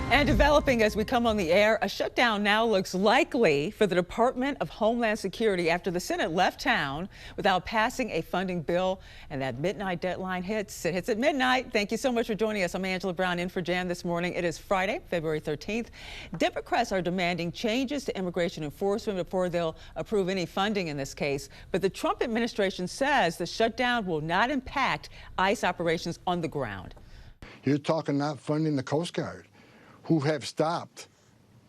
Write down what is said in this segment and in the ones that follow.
And developing as we come on the air, a shutdown now looks likely for the Department of Homeland Security after the Senate left town without passing a funding bill, and that midnight deadline hits. It hits at midnight. Thank you so much for joining us. I'm Angela Brown in for Jan this morning. It is Friday, February 13th. Democrats are demanding changes to immigration enforcement before they'll approve any funding in this case. But the Trump administration says the shutdown will not impact ICE operations on the ground. You're talking not funding the Coast Guard, who have stopped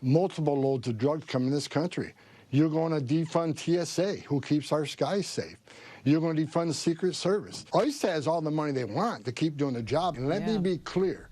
multiple loads of drugs coming in this country. You're going to defund TSA, who keeps our skies safe. You're going to defund the Secret Service. ICE has all the money they want to keep doing the job. And let me be clear,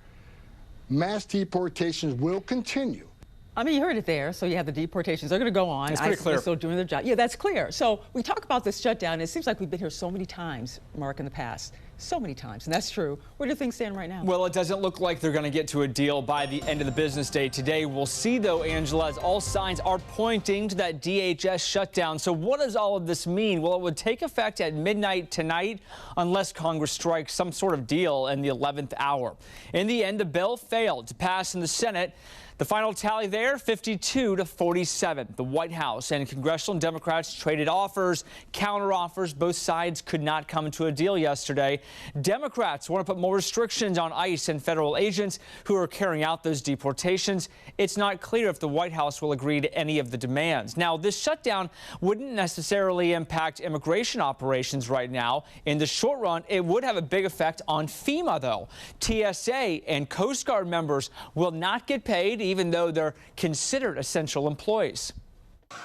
mass deportations will continue. I mean, you heard it there. So you have the deportations. They're going to go on. That's pretty clear. They're still doing their job. Yeah, that's clear. So we talk about this shutdown. It seems like we've been here so many times, Mark, in the past. So many times, and that's true. Where do things stand right now? Well, it doesn't look like they're going to get to a deal by the end of the business day today. We'll see, though, Angela, as all signs are pointing to that DHS shutdown. So what does all of this mean? Well, it would take effect at midnight tonight unless Congress strikes some sort of deal in the 11th hour. In the end, the bill failed to pass in the Senate. The final tally there, 52 to 47. The White House and congressional Democrats traded offers, counteroffers. Both sides could not come to a deal yesterday. Democrats want to put more restrictions on ICE and federal agents who are carrying out those deportations. It's not clear if the White House will agree to any of the demands. Now, this shutdown wouldn't necessarily impact immigration operations right now. In the short run, it would have a big effect on FEMA, though. TSA and Coast Guard members will not get paid, even though they're considered essential employees.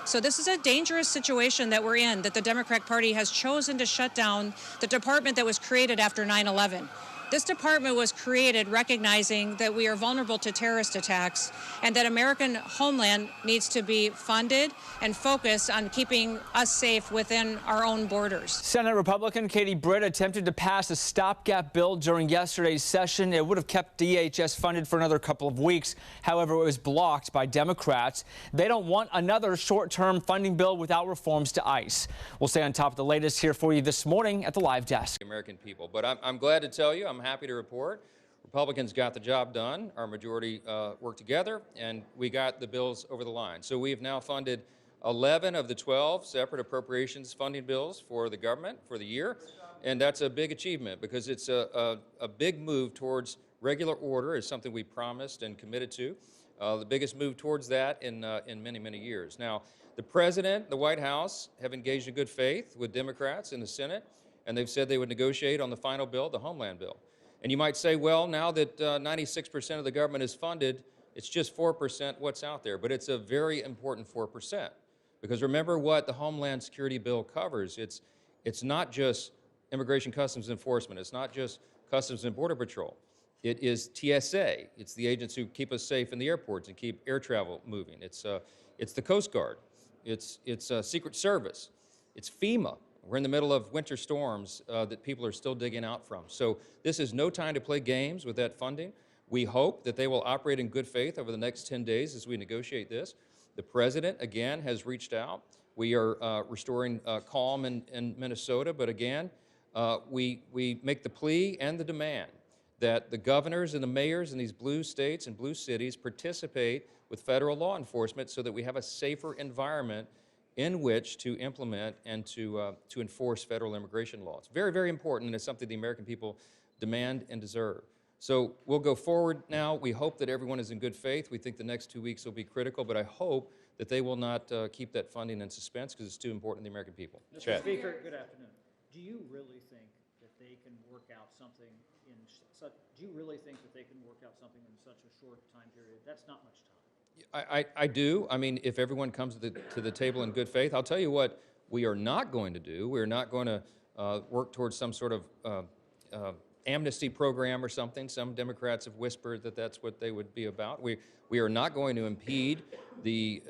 So this is a dangerous situation that we're in, that the Democratic Party has chosen to shut down the department that was created after 9/11. This department was created recognizing that we are vulnerable to terrorist attacks and that American homeland needs to be funded and focused on keeping us safe within our own borders. Senate Republican Katie Britt attempted to pass a stopgap bill during yesterday's session. It would have kept DHS funded for another couple of weeks. However, it was blocked by Democrats. They don't want another short-term funding bill without reforms to ICE. We'll stay on top of the latest here for you this morning at the live desk. American people, but I'm glad to tell you, I'm happy to report Republicans got the job done. Our majority worked together, and we got the bills over the line. So we have now funded 11 of the 12 separate appropriations funding bills for the government for the year, and that's a big achievement because it's a big move towards regular order. Is something we promised and committed to. The biggest move towards that in many, many years. Now, the President, the White House have engaged in good faith with Democrats in the Senate, and they've said they would negotiate on the final bill, the Homeland bill. And you might say, well, now that 96% of the government is funded, it's just 4% what's out there. But it's a very important 4%. Because remember what the Homeland Security bill covers. It's not just Immigration Customs Enforcement. It's not just Customs and Border Patrol. It is TSA. It's the agents who keep us safe in the airports and keep air travel moving. It's the Coast Guard. It's Secret Service. It's FEMA. We're in the middle of winter storms that people are still digging out from. So this is no time to play games with that funding. We hope that they will operate in good faith over the next 10 days as we negotiate this. The President, again, has reached out. We are restoring calm in Minnesota, but again, we make the plea and the demand that the governors and the mayors in these blue states and blue cities participate with federal law enforcement so that we have a safer environment in which to implement and to enforce federal immigration laws. Very, very important, and it's something the American people demand and deserve. So we'll go forward now. We hope that everyone is in good faith. We think the next 2 weeks will be critical, but I hope that they will not keep that funding in suspense because it's too important to the American people. Mr. Speaker, good afternoon. Do you really think that they can work out something in such, do you really think that they can work out something in such a short time period? That's not much time. I do. I mean, if everyone comes to the table in good faith, I'll tell you what we are not going to do. We're not going to work towards some sort of amnesty program or something. Some Democrats have whispered that that's what they would be about. We are not going to impede the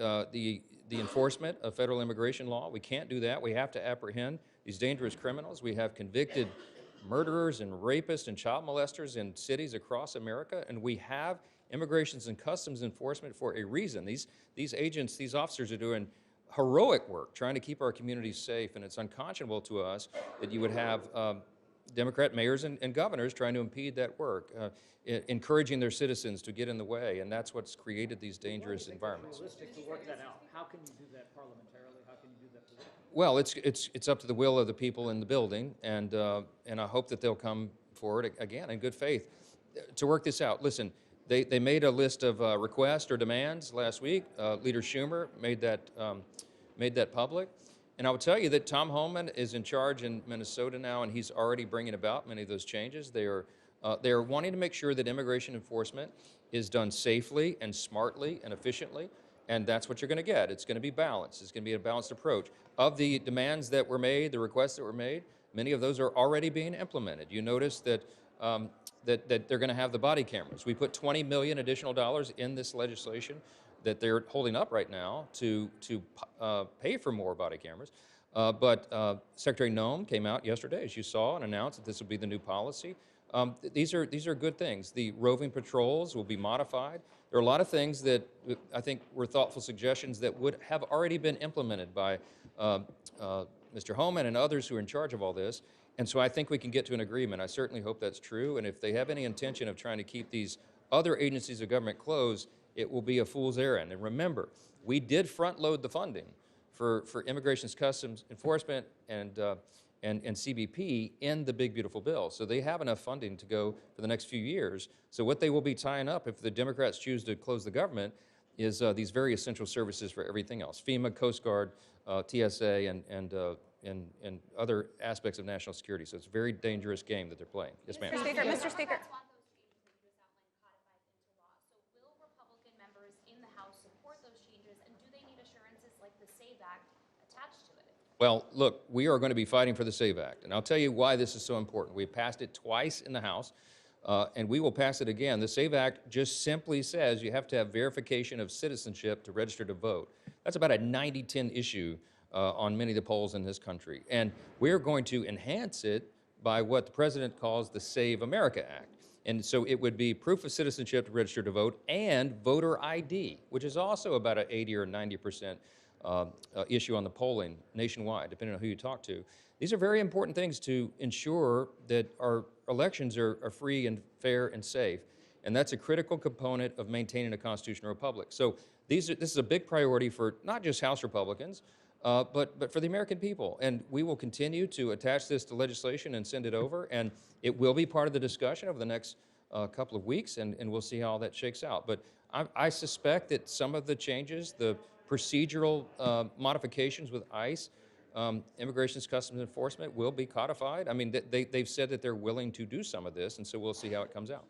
enforcement of federal immigration law. We can't do that. We have to apprehend these dangerous criminals. We have convicted murderers and rapists and child molesters in cities across America, and we have Immigrations and Customs Enforcement for a reason. These agents, these officers are doing heroic work trying to keep our communities safe, and it's unconscionable to us that you would have Democrat mayors and governors trying to impede that work, encouraging their citizens to get in the way, and that's what's created these dangerous environments. Realistic to work that out. How can you do that parliamentarily? How can you do that politically? Well, it's up to the will of the people in the building, and I hope that they'll come forward again in good faith to work this out. Listen, they made a list of requests or demands last week. Leader Schumer made that public, and I will tell you that Tom Homan is in charge in Minnesota now, and he's already bringing about many of those changes. They are wanting to make sure that immigration enforcement is done safely and smartly and efficiently. And that's what you're going to get. It's going to be balanced. It's going to be a balanced approach. Of the demands that were made, the requests that were made, many of those are already being implemented. You notice that that they're going to have the body cameras. We put $20 million additional dollars in this legislation that they're holding up right now to pay for more body cameras. But Secretary Nome came out yesterday, as you saw, and announced that this will be the new policy. These are good things. The roving patrols will be modified. There are a lot of things that I think were thoughtful suggestions that would have already been implemented by Mr. Homan and others who are in charge of all this. And so I think we can get to an agreement. I certainly hope that's true. And if they have any intention of trying to keep these other agencies of government closed, it will be a fool's errand. And remember, we did front load the funding for Immigration Customs Enforcement and CBP in the big, beautiful bill. So they have enough funding to go for the next few years. So what they will be tying up if the Democrats choose to close the government is these very essential services for everything else: FEMA, Coast Guard, TSA, and other aspects of national security. So it's a very dangerous game that they're playing. Yes, ma'am. Mr. Speaker. Well, look, we are going to be fighting for the SAVE Act, and I'll tell you why this is so important. We passed it twice in the House, and we will pass it again. The SAVE Act just simply says you have to have verification of citizenship to register to vote. That's about a 90-10 issue on many of the polls in this country, and we're going to enhance it by what the President calls the Save America Act. And so it would be proof of citizenship to register to vote and voter ID, which is also about an 80 or 90% issue on the polling nationwide, depending on who you talk to. These are very important things to ensure that our elections are free and fair and safe, and that's a critical component of maintaining a constitutional republic. So this is a big priority for not just House Republicans, but for the American people. And we will continue to attach this to legislation and send it over, and it will be part of the discussion over the next couple of weeks, and we'll see how all that shakes out. But I suspect that some of the changes, the procedural modifications with ICE, Immigration Customs Enforcement, will be codified. I mean, they've said that they're willing to do some of this, and so we'll see how it comes out.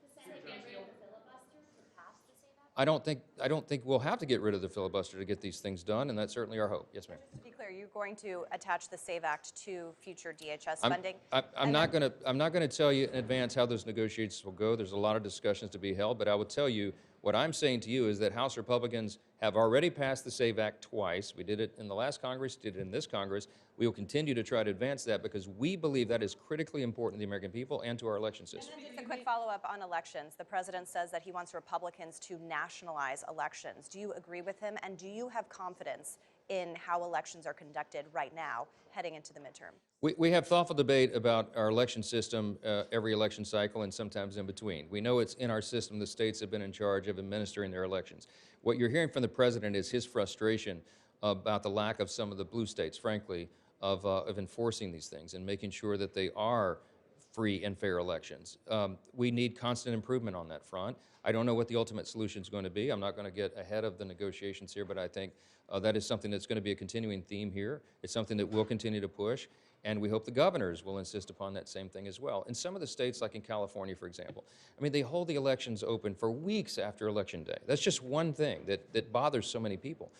I don't think we'll have to get rid of the filibuster to get these things done, and that's certainly our hope. Yes, ma'am. Just to be clear, you're going to attach the SAVE Act to future DHS funding? I'm not going to tell you in advance how those negotiations will go. There's a lot of discussions to be held, but I will tell you what I'm saying to you is that House Republicans have already passed the SAVE Act twice. We did it in the last Congress, did it in this Congress. We will continue to try to advance that because we believe that is critically important to the American people and to our election system. Just a quick follow-up on elections. The president says that he wants Republicans to nationalize elections. Do you agree with him, and do you have confidence in how elections are conducted right now heading into the midterm? We have thoughtful debate about our election system every election cycle and sometimes in between. We know it's in our system. The states have been in charge of administering their elections. What you're hearing from the president is his frustration about the lack of some of the blue states, frankly, of enforcing these things and making sure that they are free and fair elections. We need constant improvement on that front. I don't know what the ultimate solution is going to be. I'm not going to get ahead of the negotiations here, but I think that is something that's going to be a continuing theme here. It's something that we'll continue to push, and we hope the governors will insist upon that same thing as well. In some of the states, like in California, for example, I mean, they hold the elections open for weeks after Election Day. That's just one thing that bothers so many people.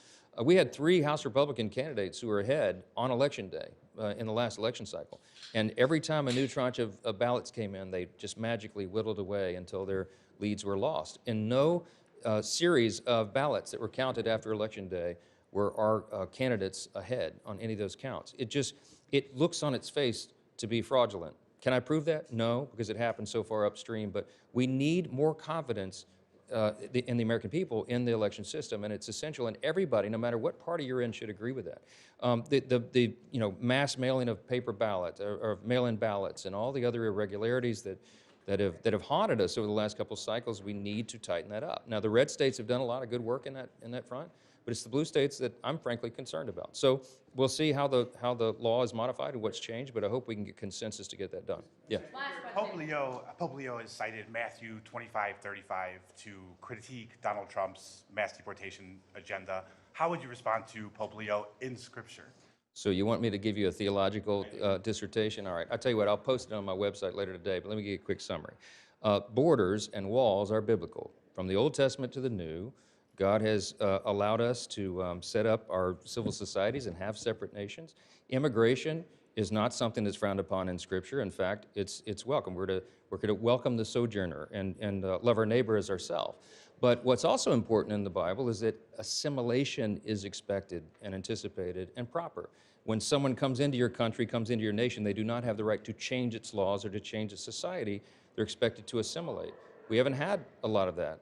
We had 3 House Republican candidates who were ahead on Election Day in the last election cycle. And every time a new tranche of ballots came in, they just magically whittled away until their leads were lost. In no series of ballots that were counted after Election Day were our candidates ahead on any of those counts. It looks on its face to be fraudulent. Can I prove that? No, because it happened so far upstream. But we need more confidence the American people in the election system, and it's essential, and everybody, no matter what party you're in, should agree with that. The mass mailing of paper ballots or mail-in ballots and all the other irregularities that have haunted us over the last couple of cycles, we need to tighten that up. Now, the red states have done a lot of good work in that front, but it's the blue states that I'm frankly concerned about. So we'll see how the law is modified and what's changed, but I hope we can get consensus to get that done. Yeah. Pope Leo has cited Matthew 25:35 to critique Donald Trump's mass deportation agenda. How would you respond to Pope Leo in Scripture? So you want me to give you a theological dissertation? All right, I'll tell you what, I'll post it on my website later today, but let me give you a quick summary. Borders and walls are biblical. From the Old Testament to the New, God has allowed us to set up our civil societies and have separate nations. Immigration is not something that's frowned upon in Scripture. In fact, it's welcome. We're to welcome the sojourner and love our neighbor as ourselves. But what's also important in the Bible is that assimilation is expected and anticipated and proper. When someone comes into your country, comes into your nation, they do not have the right to change its laws or to change its society. They're expected to assimilate. We haven't had a lot of that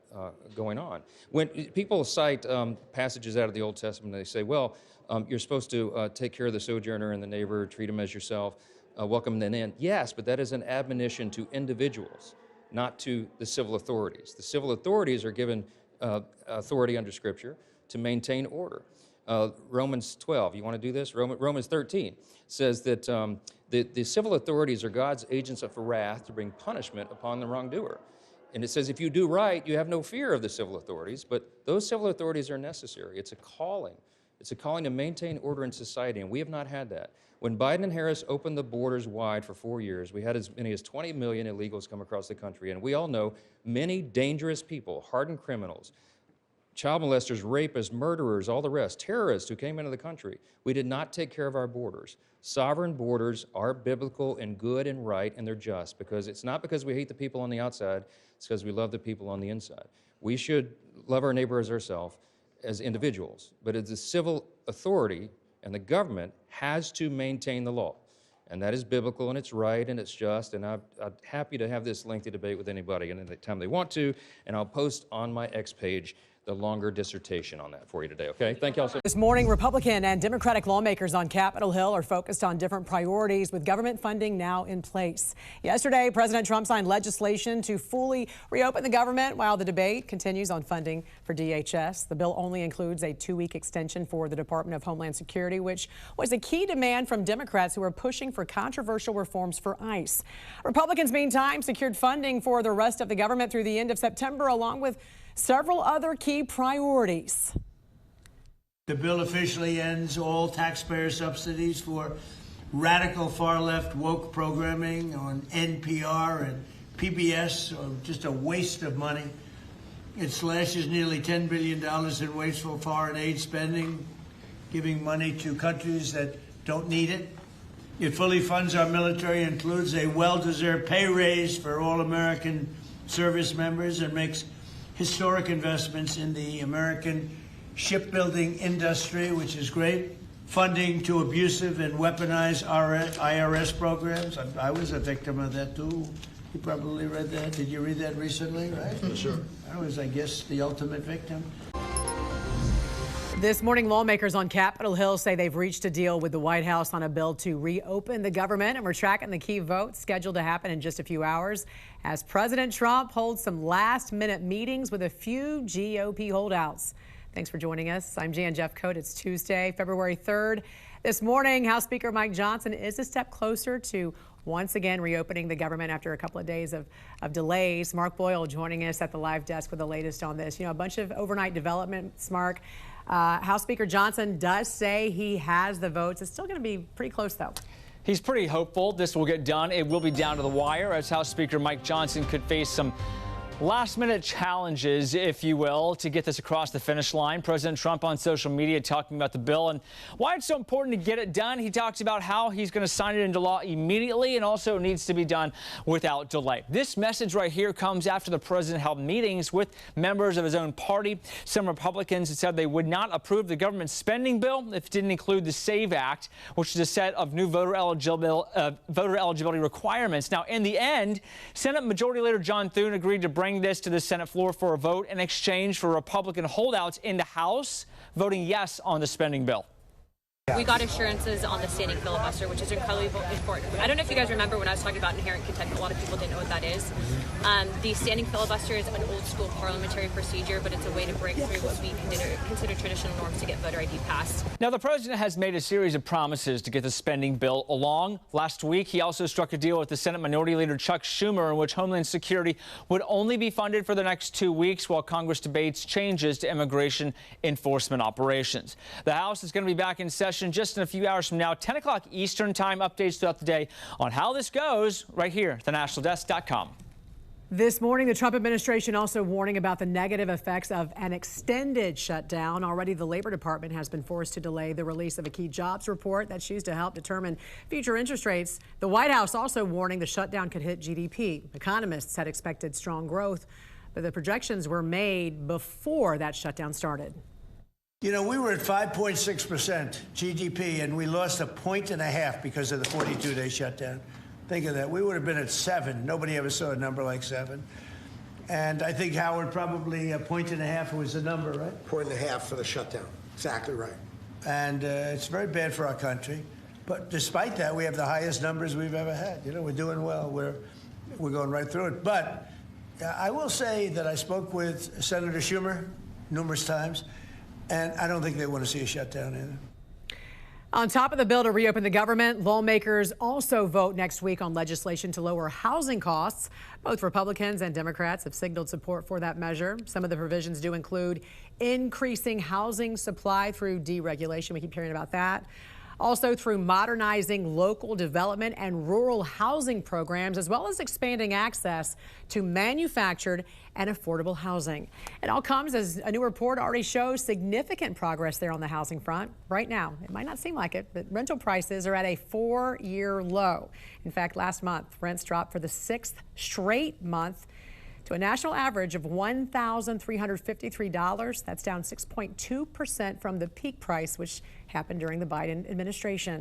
going on. When people cite passages out of the Old Testament, they say, well, you're supposed to take care of the sojourner and the neighbor, treat them as yourself, welcome them in. Yes, but that is an admonition to individuals, not to the civil authorities. The civil authorities are given authority under Scripture to maintain order. Romans 12, you want to do this? Romans 13 says that the civil authorities are God's agents of wrath to bring punishment upon the wrongdoer. And it says if you do right, you have no fear of the civil authorities, but those civil authorities are necessary. It's a calling. It's a calling to maintain order in society, and we have not had that. When Biden and Harris opened the borders wide for 4 years, we had as many as 20 million illegals come across the country, and we all know many dangerous people, hardened criminals, child molesters, rapists, murderers, all the rest, terrorists who came into the country. We did not take care of our borders. Sovereign borders are biblical and good and right, and they're just, because it's not because we hate the people on the outside, it's because we love the people on the inside. We should love our neighbor as ourselves, as individuals, but it's the civil authority and the government has to maintain the law. And that is biblical, and it's right, and it's just, and I'm happy to have this lengthy debate with anybody any time they want to, and I'll post on my X page the longer dissertation on that for you today, okay? Thank you all so much. This morning, Republican and Democratic lawmakers on Capitol Hill are focused on different priorities with government funding now in place. Yesterday, President Trump signed legislation to fully reopen the government while the debate continues on funding for DHS. The bill only includes a 2-week extension for the Department of Homeland Security, which was a key demand from Democrats who are pushing for controversial reforms for ICE. Republicans, meantime, secured funding for the rest of the government through the end of September, along with several other key priorities. The bill officially ends all taxpayer subsidies for radical far-left woke programming on NPR and PBS, or just a waste of money. It slashes nearly $10 billion in wasteful foreign aid spending, giving money to countries that don't need it. It fully funds our military, includes a well-deserved pay raise for all American service members, and makes historic investments in the American shipbuilding industry, which is great. Funding to abusive and weaponized IRS programs. I was a victim of that too. You probably read that. Did you read that recently, right? Sure. I was, I guess, the ultimate victim. This morning, lawmakers on Capitol Hill say they've reached a deal with the White House on a bill to reopen the government, and we're tracking the key vote scheduled to happen in just a few hours as President Trump holds some last-minute meetings with a few GOP holdouts. Thanks for joining us. I'm Jan Jeffcoat. It's Tuesday, February 3rd. This morning, House Speaker Mike Johnson is a step closer to once again reopening the government after a couple of days of delays. Mark Boyle joining us at the live desk with the latest on this. You know, a bunch of overnight developments, Mark. House Speaker Johnson does say he has the votes. It's still going to be pretty close, though. He's pretty hopeful this will get done. It will be down to the wire, as House Speaker Mike Johnson could face some last-minute challenges, if you will, to get this across the finish line. President Trump on social media talking about the bill and why it's so important to get it done. He talks about how he's going to sign it into law immediately and also needs to be done without delay. This message right here comes after the president held meetings with members of his own party. Some Republicans said they would not approve the government spending bill if it didn't include the SAVE Act, which is a set of new voter eligibility requirements. Now, in the end, Senate Majority Leader John Thune agreed to bring bring this to the Senate floor for a vote in exchange for Republican holdouts in the House voting yes on the spending bill. We got assurances on the standing filibuster, which is incredibly important. I don't know if you guys remember when I was talking about inherent contempt, a lot of people didn't know what that is. The standing filibuster is an old school parliamentary procedure, but it's a way to break through what we consider traditional norms to get voter ID passed. Now, the president has made a series of promises to get the spending bill along. Last week, he also struck a deal with the Senate Minority Leader Chuck Schumer in which Homeland Security would only be funded for the next 2 weeks while Congress debates changes to immigration enforcement operations. The House is going to be back in session just in a few hours from now, 10 o'clock Eastern time. Updates throughout the day on how this goes right here at thenationaldesk.com. This morning, the Trump administration also warning about the negative effects of an extended shutdown. Already, the Labor Department has been forced to delay the release of a key jobs report that's used to help determine future interest rates. The White House also warning the shutdown could hit GDP. Economists had expected strong growth, but the projections were made before that shutdown started. You know, we were at 5.6% GDP, and we lost 1.5 points because of the 42-day shutdown. Think of that. We would have been at 7. Nobody ever saw a number like 7. And I think, Howard, probably 1.5 points was the number, right? 1.5 for the shutdown. Exactly right. And it's very bad for our country. But despite that, we have the highest numbers we've ever had. You know, we're doing well. We're going right through it. But I will say that I spoke with Senator Schumer numerous times, and I don't think they want to see a shutdown either. On top of the bill to reopen the government, lawmakers also vote next week on legislation to lower housing costs. Both Republicans and Democrats have signaled support for that measure. Some of the provisions do include increasing housing supply through deregulation. We keep hearing about that. Also through modernizing local development and rural housing programs, as well as expanding access to manufactured and affordable housing. It all comes as a new report already shows significant progress there on the housing front. Right now, it might not seem like it, but rental prices are at a 4-year low. In fact, last month, rents dropped for the 6th straight month to a national average of $1,353. That's down 6.2% from the peak price, which happened during the Biden administration.